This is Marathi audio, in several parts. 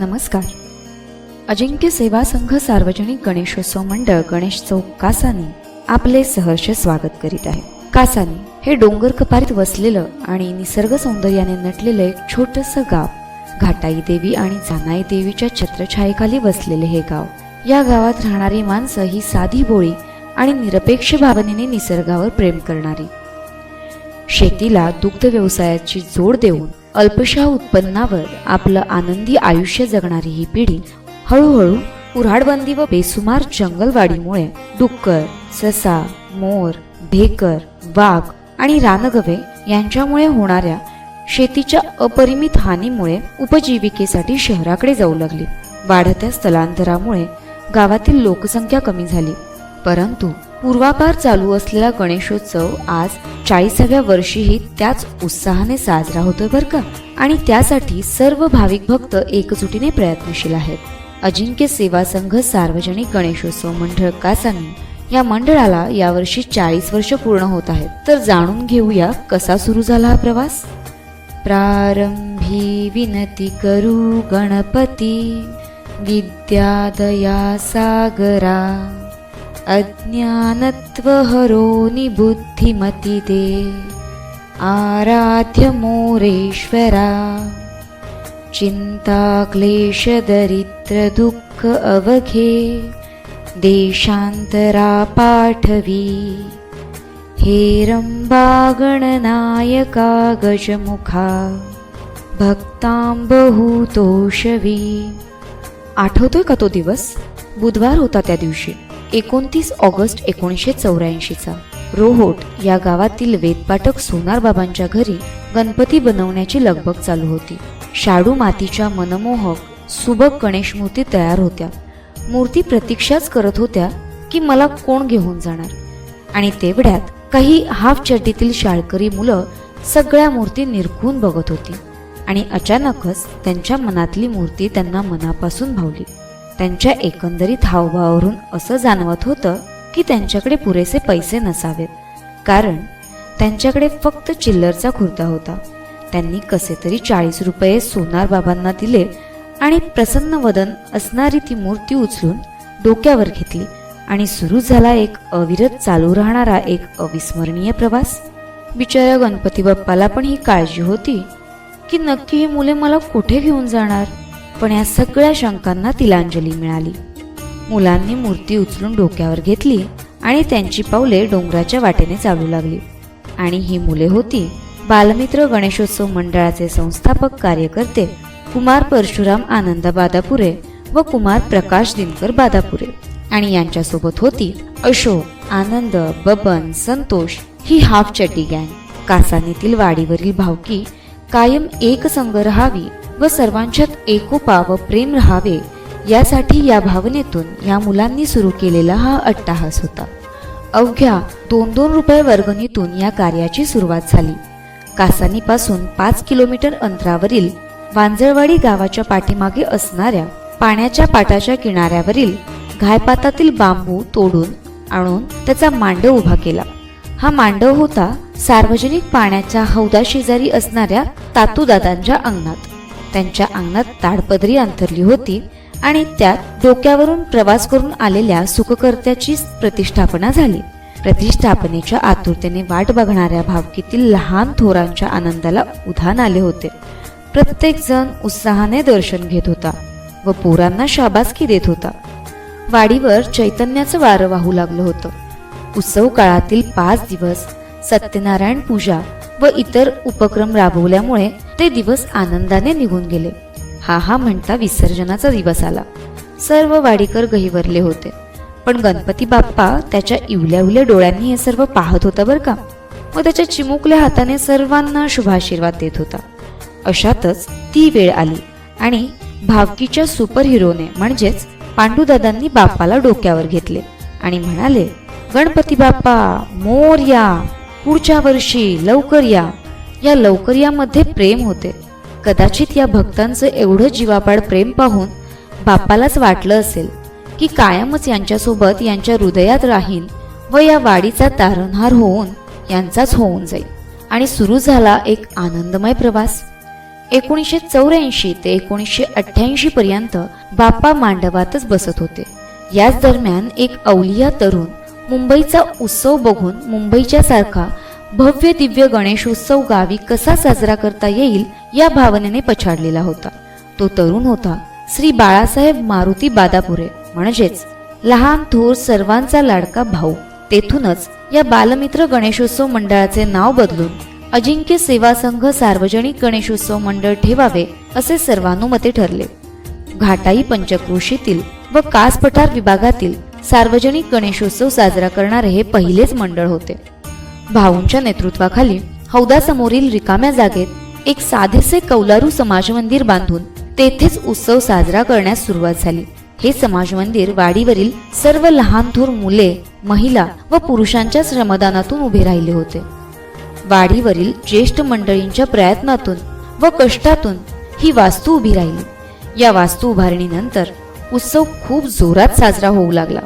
नमस्कार. अजिंक्य सेवा संघ सार्वजनिक गणेशोत्सव मंडळ गणेश चौक कासानी आपले सहर्ष स्वागत करीत आहे. कासानी हे डोंगर कपारीत वसलेलं आणि निसर्ग सौंदर्याने नटलेलं एक छोटंसं गाव. घाटाई देवी आणि जानाई देवीच्या छत्रछायेखाली वसलेले हे गाव. या गावात राहणारी माणसं ही साधी बोळी आणि निरपेक्ष भावनेने निसर्गावर प्रेम करणारी. शेतीला दुग्ध व्यवसायाची जोड देऊन अल्पशा उत्पन्नावर आपलं आनंदी आयुष्य जगणारी ही पिढी हळूहळू कुऱ्हाडबंदी व बेसुमार जंगलवाडीमुळे डुक्कर, ससा, मोर, ढेकर, वाघ आणि रानगवे यांच्यामुळे होणाऱ्या शेतीच्या अपरिमित हानीमुळे उपजीविकेसाठी शहराकडे जाऊ लागली. वाढत्या स्थलांतरामुळे गावातील लोकसंख्या कमी झाली. परंतु पूर्वापार चालू असलेला गणेशोत्सव आज 40व्या वर्षीही त्याच उत्साहाने साजरा होतोय बरं का. आणि त्यासाठी सर्व भाविक भक्त एकजुटीने प्रयत्नशील आहेत. अजिंक्य सेवा संघ सार्वजनिक गणेशोत्सव मंडळ कासानी या मंडळाला यावर्षी 40 वर्ष पूर्ण होत आहेत. तर जाणून घेऊया कसा सुरू झाला हा प्रवास. प्रारंभी विनती करू गणपती, विद्यादया सागरा, अज्ञानत्व हरोनी बुद्धिमती दे, आराध्य मोरेश्वरा, चिंता क्लेश दरिद्र दुःख अवघे, देशांतरा पाठवी, हे रंबा गणनायका गजमुखा, भक्तांबहुतोषवी. आठवतोय का तो दिवस? बुधवार होता त्या दिवशी, 29 ऑगस्ट 1984चा. रोहोट या गावातील वेदपाठक सोनार बाबांच्या घरी गणपती बनवण्याची लगबग चालू होती. शाडू मातीच्या मनमोहक सुबक गणेश मूर्ती तयार होत्या. मूर्ती प्रतीक्षाच करत होत्या की मला कोण घेऊन जाणार. आणि तेवढ्यात काही हाफ चड्डीतील शाळकरी मुलं सगळ्या मूर्ती निरखून बघत होती. आणि अचानकच त्यांच्या मनातली मूर्ती त्यांना मनापासून भावली. त्यांच्या एकंदरीत हावभावावरून असं जाणवत होतं की त्यांच्याकडे पुरेसे पैसे नसावेत, कारण त्यांच्याकडे फक्त चिल्लरचा खुर्दा होता. त्यांनी कसे तरी 40 रुपये सोनार बाबांना दिले आणि प्रसन्न वदन असणारी ती मूर्ती उचलून डोक्यावर घेतली आणि सुरू झाला एक अविरत चालू राहणारा एक अविस्मरणीय प्रवास. बिचाऱ्या गणपती बाप्पाला पण ही काळजी होती की नक्की ही मुले मला कुठे घेऊन जाणार. पण या सगळ्या शंकांना तिलांजली मिळाली. मुलांनी मूर्ती उचलून डोक्यावर घेतली आणि त्यांची पावले डोंगराच्या वाटेने चालू लागली. आणि ही मुले होती बालमित्र गणेशोत्सव मंडळाचे संस्थापक कार्यकर्ते कुमार परशुराम आनंद बादापुरे व कुमार प्रकाश दिनकर बादापुरे. आणि यांच्यासोबत होती अशोक, आनंद, बबन, संतोष ही हाफ चड्डी गँग. कासानीतील वाडीवरील भावकी कायम एकसंग राहावी व सर्वांच्यात एकोपा व प्रेम राहावे यासाठी या भावनेतून या मुलांनी सुरू केलेला हा अट्टाहास होता. अवघ्या 2-2 रुपये वर्गणीतून या कार्याची सुरुवात झाली. कासानीपासून 5 किलोमीटर अंतरावरील वांजळवाडी गावाच्या पाठीमागे असणाऱ्या पाण्याच्या पाटाच्या किनाऱ्यावरील घायपातातील बांबू तोडून आणून त्याचा मांडव उभा केला. हा मांडव होता सार्वजनिक पाण्याच्या हौदाशेजारी असणाऱ्या तातूदादांच्या अंगणात. त्यांच्या अंगणात ताडपदरी अंथरली होती आणि त्यात डोक्यावरून प्रवास करून आलेल्या सुखकर्त्याची प्रतिष्ठापना झाली. प्रतिष्ठापनेच्या आतुरतेने वाट बघणाऱ्या भावकीतील लहान थोरांच्या आनंदाला उधाण आले होते. प्रत्येक जण उत्साहाने दर्शन घेत होता व पोरांना शाबासकी देत होता. वाडीवर चैतन्याचं वारं वाहू लागलं होतं. उत्सव काळातील 5 दिवस सत्यनारायण पूजा व इतर उपक्रम राबवल्यामुळे ते दिवस आनंदाने निघून गेले. हा म्हणता विसर्जनाचा दिवस आला. सर्व वाडीकर गहिवरले होते. पण गणपती बाप्पा त्याच्या इवल्या डोळ्यांनी हे सर्व पाहत होता बरं का. व त्याच्या चिमुकल्या हाताने सर्वांना शुभाशीर्वाद देत होता. अशातच ती वेळ आली आणि भावकीच्या सुपर हिरोने म्हणजेच पांडुदादांनी बाप्पाला डोक्यावर घेतले आणि म्हणाले, गणपती बाप्पा मोरया, पुढच्या वर्षी लवकर या. या लवकर यामध्ये प्रेम होते. कदाचित या भक्तांचं एवढं जीवापाड प्रेम पाहून बाप्पालाच वाटलं असेल की कायमच यांच्यासोबत यांच्या हृदयात राहील व या वाडीचा तारणहार होऊन यांचाच होऊन जाईल. आणि सुरू झाला एक आनंदमय प्रवास. 1984 ते 1988 पर्यंत बाप्पा मांडवातच बसत होते. याच दरम्यान एक अवलिया तरुण मुंबईचा उत्सव बघून मुंबईच्या सारखा भव्य दिव्य गणेशोत्सव गावी कसा साजरा करता येईल या भावनेने पछाडलेला होता. तो तरुण होता श्री बाळासाहेब मारुती बादापुरे, म्हणजेच लहान थोर सर्वांचा लाडका भाऊ. तेथूनच या बालमित्र गणेशोत्सव मंडळाचे नाव बदलून अजिंक्य सेवा संघ सार्वजनिक गणेशोत्सव मंडळ ठेवावे असे सर्वानुमते ठरले. घाटाई पंचक्रोशीतील व कास पठार विभागातील सार्वजनिक गणेशोत्सव साजरा करणारे हे पहिलेच मंडळ होते. भाऊंच्या नेतृत्वाखाली हौदासमोरील रिकाम्या जागेत एक साधेसे कौलारू समाज मंदिर बांधून तेथेच उत्सव साजरा करण्यास सुरुवात झाली. हे समाज मंदिर वाडीवरील सर्व लहान थोर मुले, महिला व पुरुषांच्या श्रमदानातून उभे राहिले होते. वाडीवरील ज्येष्ठ मंडळींच्या प्रयत्नातून व कष्टातून ही वास्तू उभी राहिली. या वास्तू उभारणीनंतर उत्सव खूप जोरात साजरा होऊ लागला.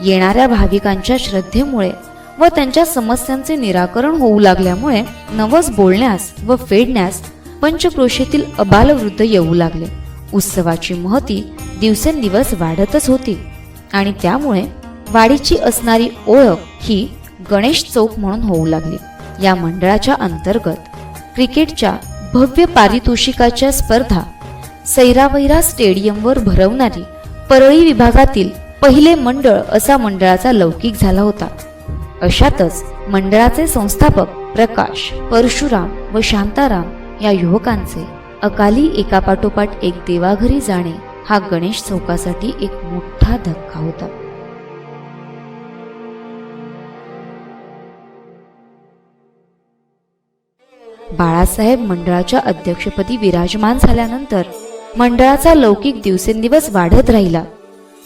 येणाऱ्या भाविकांच्या श्रद्धेमुळे व त्यांच्या समस्यांचे निराकरण होऊ लागल्यामुळे नवस बोलण्यास व फेडण्यास पंचक्रोशीतील अबालवृद्ध येऊ लागले. उत्सवाची महती दिवसेंदिवस वाढतच होती आणि त्यामुळे वाडीची असणारी ओळख ही गणेश चौक म्हणून होऊ लागली. या मंडळाच्या अंतर्गत क्रिकेटच्या भव्य पारितोषिकाच्या स्पर्धा सैरावैरा स्टेडियमवर भरवणारी परळी विभागातील पहिले मंडळ असा मंडळाचा लौकिक झाला होता. अशातच मंडळाचे संस्थापक प्रकाश, परशुराम व शांताराम या युवकांचे अकाली एकापाठोपाठ एक देवाघरी जाणे हा गणेश चौकासाठी एक मोठा धक्का होता. बाळासाहेब मंडळाच्या अध्यक्षपदी विराजमान झाल्यानंतर मंडळाचा लौकिक दिवसेंदिवस वाढत राहिला.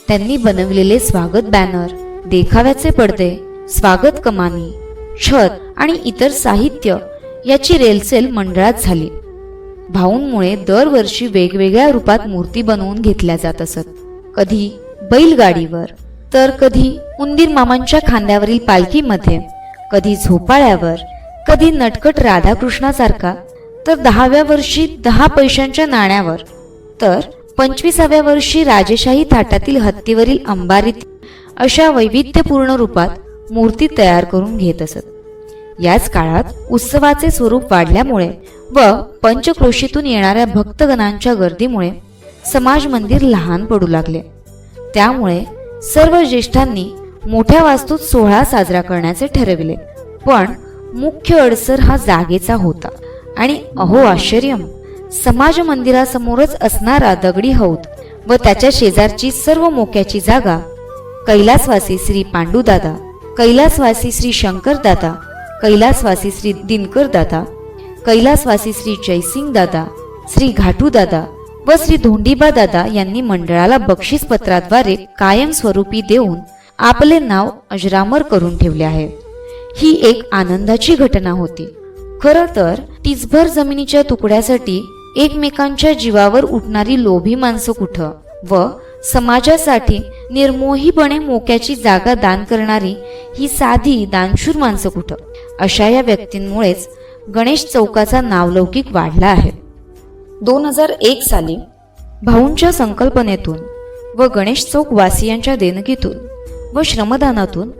त्यांनी बनविलेले स्वागत बॅनर, देखाव्याचे पडदे, स्वागत कमानी, छत आणि इतर साहित्य याची रेलचेल मंडळात झाली. भाऊंमुळे दरवर्षी वेगवेगळ्या रूपात मूर्ती बनवून घेतल्या जात असत. कधी बैलगाडीवर, तर कधी उंदीर मामांच्या खांद्यावरील पालखीमध्ये, कधी झोपाळ्यावर, कधी नटखट राधाकृष्णासारखा, तर 10व्या वर्षी 10 पैशांच्या नाण्यावर, तर 25व्या वर्षी राजेशाही थाटातील हत्तीवरील अंबारीत अशा वैविध्यपूर्ण रूपात मूर्ती तयार करून घेत असत. याच काळात उत्सवाचे स्वरूप वाढल्यामुळे व पंचक्रोशीतून येणाऱ्या भक्तगणांच्या गर्दीमुळे समाज मंदिर लहान पडू लागले. त्यामुळे सर्व ज्येष्ठांनी मोठ्या वास्तूत सोहळा साजरा करण्याचे ठरविले. पण मुख्य अडसर हा जागेचा होता आणि अहो आश्चर्यम, समाज मंदिरासमोरच असणारा दगडी हौद व त्याच्या शेजारची सर्व मोक्याची जागा कैलासवासी श्री पांडुदादा, कैलासवासी श्री शंकरदादा, कैलासवासी श्री दिनकरदादा, कैलासवासी श्री जयसिंग दादा, श्री घाटूदादा व श्री धोंडीबा दादा यांनी मंडळाला बक्षीसपत्राद्वारे कायमस्वरूपी देऊन आपले नाव अजरामर करून ठेवले आहे. ही एक आनंदाची घटना होती. खरं तर टिचभर जमिनीच्या तुकड्यासाठी एकमेकांच्या जीवावर उठणारी लोभी माणसं कुठं व समाजासाठी निर्मोहीपणे मोक्याची जागा दान करणारी ही साधी दानशूर माणसं कुठं, अशा या व्यक्तींमुळेच गणेश चौकाचा नावलौकिक वाढला आहे. 2001 साली भाऊंच्या संकल्पनेतून व गणेश चौक वासियांच्या देणगीतून व श्रमदानातून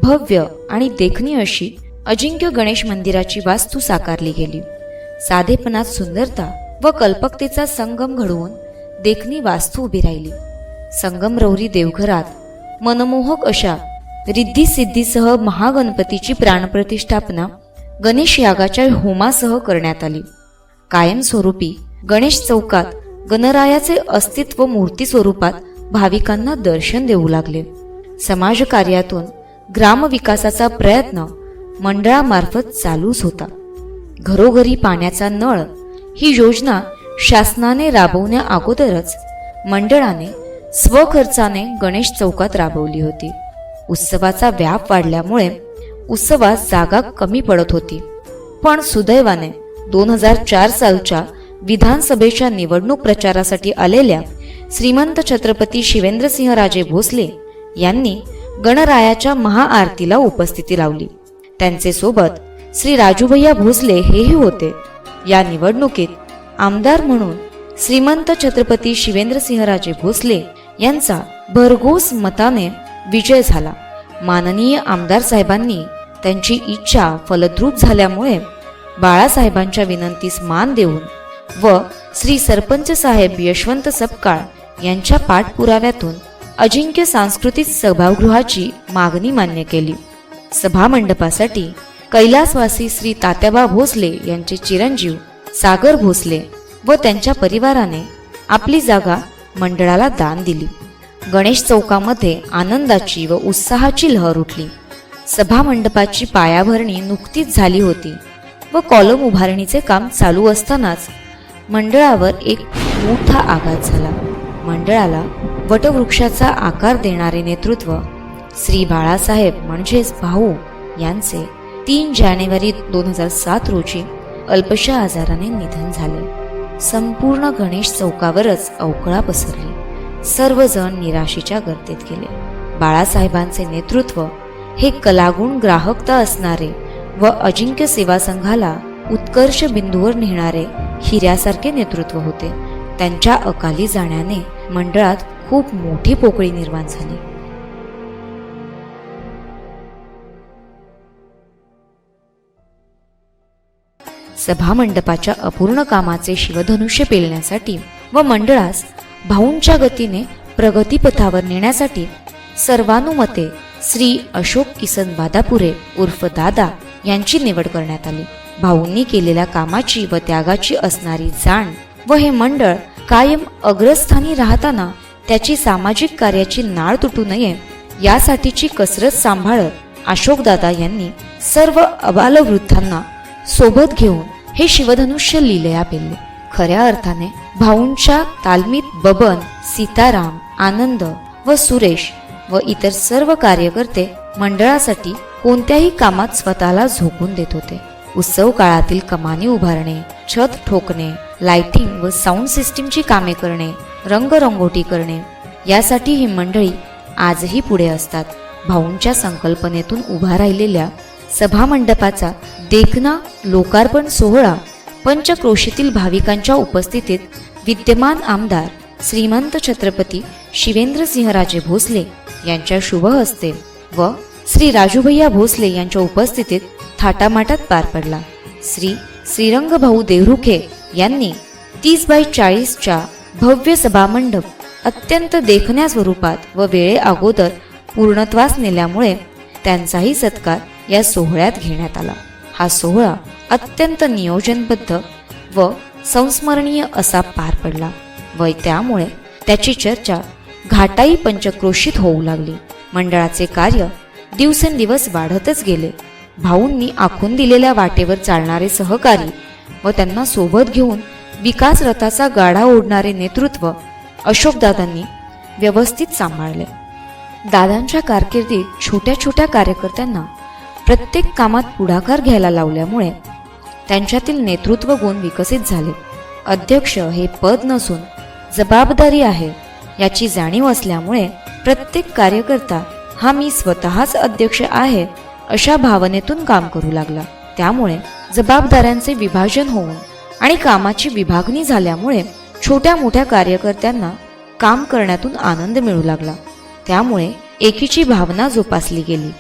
भव्य आणि देखणी अशी अजिंक्य गणेश मंदिराची वास्तू साकारली गेली. साधेपणात सुंदरता व कल्पकतेचा संगम घडवून देखणी वास्तू उभी राहिली. संगमरवरी देवघरात मनमोहक अशा रिद्धी सिद्धीसह महागणपतीची प्राणप्रतिष्ठापना गणेश यागाच्या होमासह करण्यात आली. कायमस्वरूपी गणेश चौकात गणरायाचे अस्तित्व मूर्ती स्वरूपात भाविकांना दर्शन देऊ लागले. समाजकार्यातून ग्रामविकासाचा प्रयत्न मंडळामार्फत चालूच होता. घरोघरी पाण्याचा नळ ही योजना शासनाने राबवण्या अगोदरच मंडळाने स्वखर्चाने गणेश चौकात राबवली होती. उत्सवाचा व्याप वाढल्यामुळे उत्सवात जागा कमी पडत होती. पण सुदैवाने 2004 सालच्या विधानसभेच्या निवडणूक प्रचारासाठी आलेल्या श्रीमंत छत्रपती शिवेंद्रसिंहराजे भोसले यांनी गणरायाच्या महाआरतीला उपस्थिती लावली. त्यांचे सोबत श्री राजूभैया भोसले हेही होते. या निवडणुकीत आमदार म्हणून श्रीमंत छत्रपती शिवेंद्रसिंहराजे भोसले यांचा भरघोस मताने विजय झाला. माननीय आमदार साहेबांनी त्यांची इच्छा फलद्रूप झाल्यामुळे बाळासाहेबांच्या विनंतीस मान देऊन व श्री सरपंच साहेब यशवंत सपकाळ यांच्या पाठपुराव्यातून अजिंक्य सांस्कृतिक सभागृहाची मागणी मान्य केली. सभामंडपासाठी कैलासवासी श्री तात्याबा भोसले यांचे चिरंजीव सागर भोसले व त्यांच्या परिवाराने आपली जागा मंडळाला दान दिली. गणेश चौकामध्ये आनंदाची व उत्साहाची लहर उठली. सभामंडपाची पायाभरणी नुकतीच झाली होती व कॉलम उभारणीचे काम चालू असतानाच मंडळावर एक मोठा आघात झाला. मंडळाला वटवृक्षाचा आकार देणारे नेतृत्व श्री बाळासाहेब म्हणजेच भाऊ यांचे 3 जानेवारी 2007 रोजी अल्पशा आजाराने निधन झाले. संपूर्ण गणेश चौकावरच अवकळा पसरली. सर्वजण निराशेच्या गर्तेत गेले. बाळासाहेबांचे नेतृत्व हे कलागुण ग्राहकता असणारे व अजिंक्य सेवा संघाला उत्कर्ष बिंदूवर नेणारे हिऱ्यासारखे नेतृत्व होते. त्यांच्या अकाली जाण्याने मंडळात खूप मोठी पोकळी निर्माण झाली. सभामंडपाच्या अपूर्ण कामाचे शिवधनुष्य पेलण्यासाठी व मंडळास भाऊंच्या गतीने प्रगतीपथावर नेण्यासाठी सर्वानुमते श्री अशोक किसन बादापुरे उर्फ दादा यांची निवड करण्यात आली. भाऊंनी केलेल्या कामाची व त्यागाची असणारी जाण व हे मंडळ कायम अग्रस्थानी राहताना त्याची सामाजिक कार्याची नाळ तुटू नये यासाठीची कसरत सांभाळत अशोकदादा यांनी सर्व अबालवृद्धांना सोबत घेऊन हे शिवधनुष्य लीलया पेलले. खऱ्या अर्थाने भाऊंच्या तालमीत बबन, सीताराम, आनंद व सुरेश व इतर सर्व कार्यकर्ते मंडळासाठी कोणत्याही कामात स्वतःला झोकून देत होते. उत्सव काळातील कमानी उभारणे, छत ठोकणे, लाइटिंग व साऊंड सिस्टीमची कामे करणे, रंगरंगोटी करणे यासाठी ही मंडळी आजही पुढे असतात. भाऊंच्या संकल्पनेतून उभा राहिलेल्या सभामंडपाचा देखना लोकार्पण सोहळा पंचक्रोशीतील भाविकांच्या उपस्थितीत विद्यमान आमदार श्रीमंत छत्रपती शिवेंद्रसिंहराजे भोसले यांच्या शुभ हस्ते व श्री राजूभैया भोसले यांच्या उपस्थितीत थाटामाटात पार पडला. श्री श्रीरंगभाऊ देवरुखे यांनी 30x40च्या भव्य सभामंडप अत्यंत देखण्या स्वरूपात व वेळे अगोदर पूर्णत्वास नेल्यामुळे त्यांचाही सत्कार या सोहळ्यात घेण्यात आला. हा सोहळा अत्यंत नियोजनबद्ध व संस्मरणीय असा पार पडला व त्यामुळे त्याची चर्चा घाटाई पंचक्रोशीत होऊ लागली. मंडळाचे कार्य दिवसेंदिवस वाढतच गेले. भाऊंनी आखून दिलेल्या वाटेवर चालणारे सहकारी व त्यांना सोबत घेऊन विकास रथाचा गाडा ओढणारे नेतृत्व अशोकदादांनी व्यवस्थित सांभाळले. दादांच्या कारकिर्दीत छोट्या छोट्या कार्यकर्त्यांना प्रत्येक कामात पुढाकार घ्यायला लावल्यामुळे त्यांच्यातील नेतृत्व गुण विकसित झाले. अध्यक्ष हे पद नसून जबाबदारी आहे याची जाणीव असल्यामुळे प्रत्येक कार्यकर्ता हा मी स्वतःच अध्यक्ष आहे अशा भावनेतून काम करू लागला. त्यामुळे जबाबदाऱ्यांचे विभाजन होऊन आणि कामाची विभागणी झाल्यामुळे छोट्या मोठ्या कार्यकर्त्यांना काम करण्यातून आनंद मिळू लागला. त्यामुळे एकीची भावना जोपासली गेली.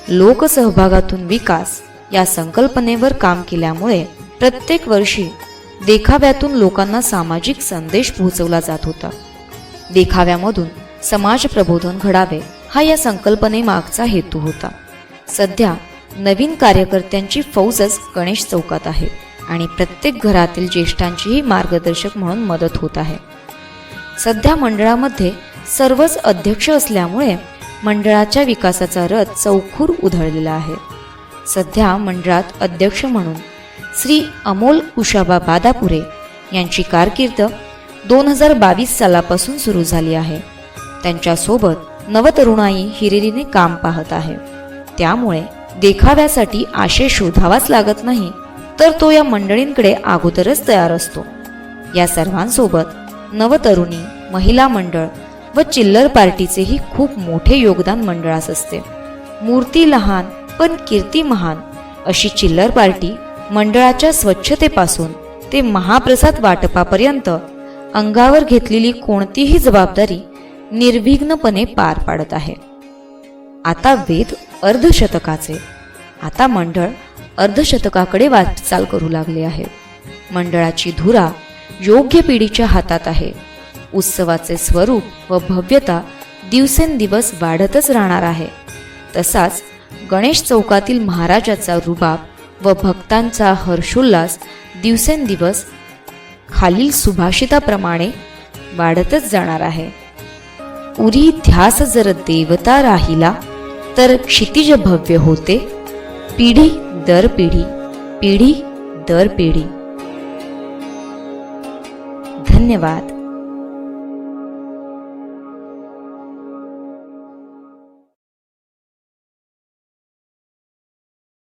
लोकसहभागातून विकास या संकल्पनेवर काम केल्यामुळे प्रत्येक वर्षी देखाव्यातून लोकांना सामाजिक संदेश पोहोचवला जात होता. देखाव्यामधून समाज प्रबोधन घडावे हा या संकल्पनेमागचा हेतू होता. सध्या नवीन कार्यकर्त्यांची फौजच गणेश चौकात आहे आणि प्रत्येक घरातील ज्येष्ठांचीही मार्गदर्शक म्हणून मदत होत आहे. सध्या मंडळामध्ये सर्वच अध्यक्ष असल्यामुळे मंडळाच्या विकासाचा रथ चौखूर उधळलेला आहे. सध्या मंडळात अध्यक्ष म्हणून श्री अमोल कुशाबा बादापुरे यांची कारकीर्द 2022 सालापासून सुरू झाली आहे. त्यांच्यासोबत नवतरुणाई हिरिरीने काम पाहत आहे. त्यामुळे देखाव्यासाठी आशय शोधावाच लागत नाही, तर तो या मंडळींकडे अगोदरच तयार असतो. या सर्वांसोबत नवतरुणी, महिला मंडळ व चिल्लर पार्टीचेही खूप मोठे योगदान मंडळास असते. मूर्ती लहान पण कीर्ती महान अशी चिल्लर पार्टी मंडळाच्या स्वच्छतेपासून ते महाप्रसाद वाटपापर्यंत अंगावर घेतलेली कोणतीही जबाबदारी निर्विघ्नपणे पार पाडत आहे. आता वेद अर्धशतकाचे. आता मंडळ अर्धशतकाकडे वाटचाल करू लागले आहे. मंडळाची धुरा योग्य पिढीच्या हातात आहे. उत्सवाचे स्वरूप व भव्यता दिवसेंदिवस वाढतच राहणार आहे. तसाच गणेश चौकातील महाराजाचा रुबाब व भक्तांचा हर्षोल्लास दिवसेंदिवस खालील सुभाषिताप्रमाणे वाढतच जाणार आहे. उरी ध्यास जर देवता राहिला तर क्षितिज भव्य होते, पिढी दर पिढी, पिढी दर पिढी. धन्यवाद.